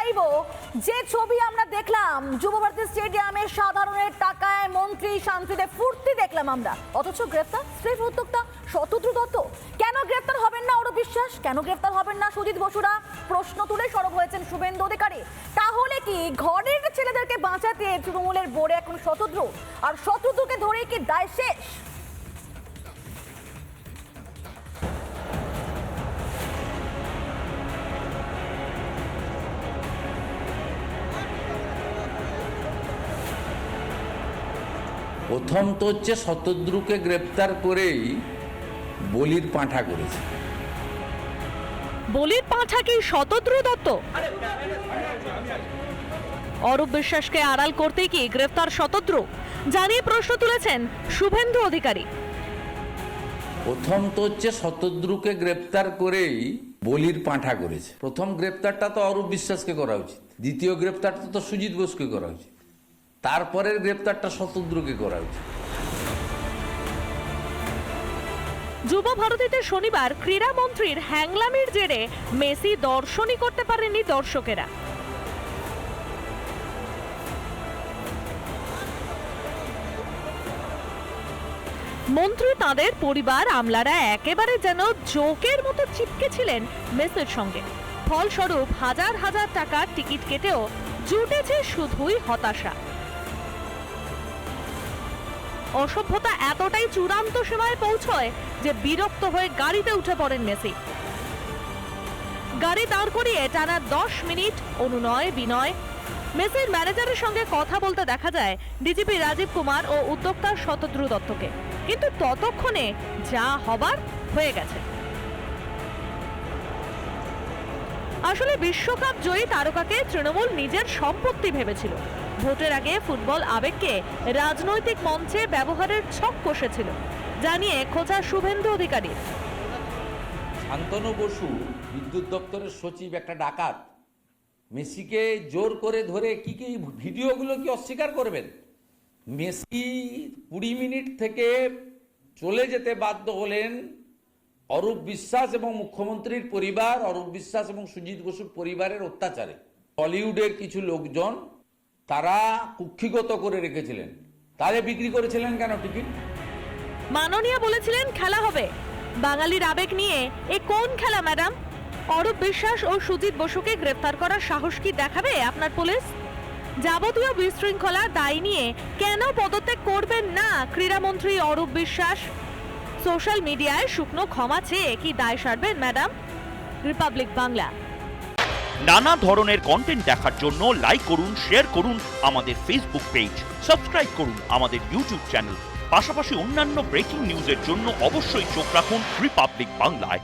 নিব যে ছবি আমরা দেখলাম যুবভারতী স্টেডিয়ামে সাধারণের টাকায় মন্ত্রী শান্তিতে ফুর্তি দেখলাম আমরা, অথচ গ্রেফতার স্রেফ উদ্যোক্তা শতদ্রু দত্ত। কেন গ্রেফতার হবেন না অরূপ বিশ্বাস, কেন গ্রেফতার হবেন না সুজিত বসুরা, প্রশ্ন তুলে সরব হয়েছেন শুভেন্দু অধিকারী। তাহলে কি ঘরের ছেলেদেরকে বাঁচাতে তৃণমূলের বোর্ডে এখন শতদ্রু, আর শতদ্রুকে ধরে কি দায় শেষ? প্রথম তো হচ্ছে শতদ্রুকে গ্রেপ্তার করেই বলির পাঁঠা করেছে। বলির পাঁঠা কি শতদ্রু দত্ত? অরূপ বিশ্বাসকে আড়াল করতে কি গ্রেফতার শতদ্রু, জানিয়ে প্রশ্ন তুলেছেন শুভেন্দু অধিকারী। প্রথম তো হচ্ছে শতদ্রুকে গ্রেপ্তার করেই বলির পাঁঠা করেছে। প্রথম গ্রেপ্তারটা তো অরূপ বিশ্বাসকে করা উচিত, দ্বিতীয় গ্রেপ্তারটা তো সুজিত বোসকে করা উচিত, তারপরের গ্রেপ্তারটা শতদ্রুকে করা উচিত। যুব ভারতীতে শনিবার ক্রীড়া মন্ত্রীর হ্যাংলামির জেরে মেসি দর্শনই করতে পারেননি দর্শকেরা। মন্ত্রী, তাদের পরিবার, আমলারা একেবারে যেন জোকের মতো চিপকে ছিলেন মেসির সঙ্গে। ফলস্বরূপ হাজার হাজার টাকার টিকিট কেটেও জুটেছে শুধুই হতাশা। অসভ্যতা এতটাই চূড়ান্ত সীমায় পৌঁছয় যে বিরক্ত হয়ে গাড়িতে উঠে পড়েন মেসি। গাড়ি দাঁড় করিয়ে টানা 10 মিনিট অনুনয় বিনয় মেসির ম্যানেজারের সঙ্গে কথা বলতে দেখা যায় ডিজিপি রাজীব কুমার ও উদ্যোক্তা শতদ্রু দত্তকে, কিন্তু ততক্ষণে যা হবার হয়ে গেছে। আসলে বিশ্বকাপ জয়ী তারকাকে তৃণমূল নিজের সম্পত্তি ভেবেছিল। ভোটের আগে ফুটবল আবেগকে রাজনৈতিক মঞ্চে ব্যবহারের ছক কষেছিল, জানিয়ে খোঁজা শুভেন্দু অধিকারী। শান্তনু বসু বিদ্যুৎ দপ্তরের সচিব, একটা ডাকাত, মেসিকে জোর করে ধরে কি ভিডিওগুলো কি অস্বীকার করবেন? মেসি 20 মিনিট থেকে চলে যেতে বাধ্য হলেন অরূপ বিশ্বাস এবং মুখ্যমন্ত্রীর পরিবার, অরূপ বিশ্বাস এবং সুজিত বসুর পরিবারের অত্যাচারে। বলিউডের কিছু লোকজন তারা কুক্ষিগত করে রেখেছিলেন, তাহলে বিক্রি করেছিলেন কেন টিকিট? মাননীয় বলেছিলেন খেলা হবে, বাঙালির আবেগ নিয়ে এ কোন খেলা ম্যাডাম? অরূপ বিশ্বাস ও সুজিত বসুকে গ্রেফতার করার সাহস কি দেখাবে আপনার পুলিশ? যাবতীয় বিশৃঙ্খলা দায় নিয়ে কেন পদত্যাগ করবেন না ক্রীড়ামন্ত্রী অরূপ বিশ্বাস? সোশ্যাল মিডিয়ায় শুকনো ক্ষমা চেয়ে কি দায় সারবেন ম্যাডাম? রিপাবলিক বাংলা। নানা ধরনের কন্টেন্ট দেখার জন্য লাইক করুন, শেয়ার করুন আমাদের ফেসবুক পেজ, সাবস্ক্রাইব করুন আমাদের ইউটিউব চ্যানেল। পাশাপাশি অন্যান্য ব্রেকিং নিউজের জন্য অবশ্যই চোখ রাখুন রিপাবলিক বাংলায়।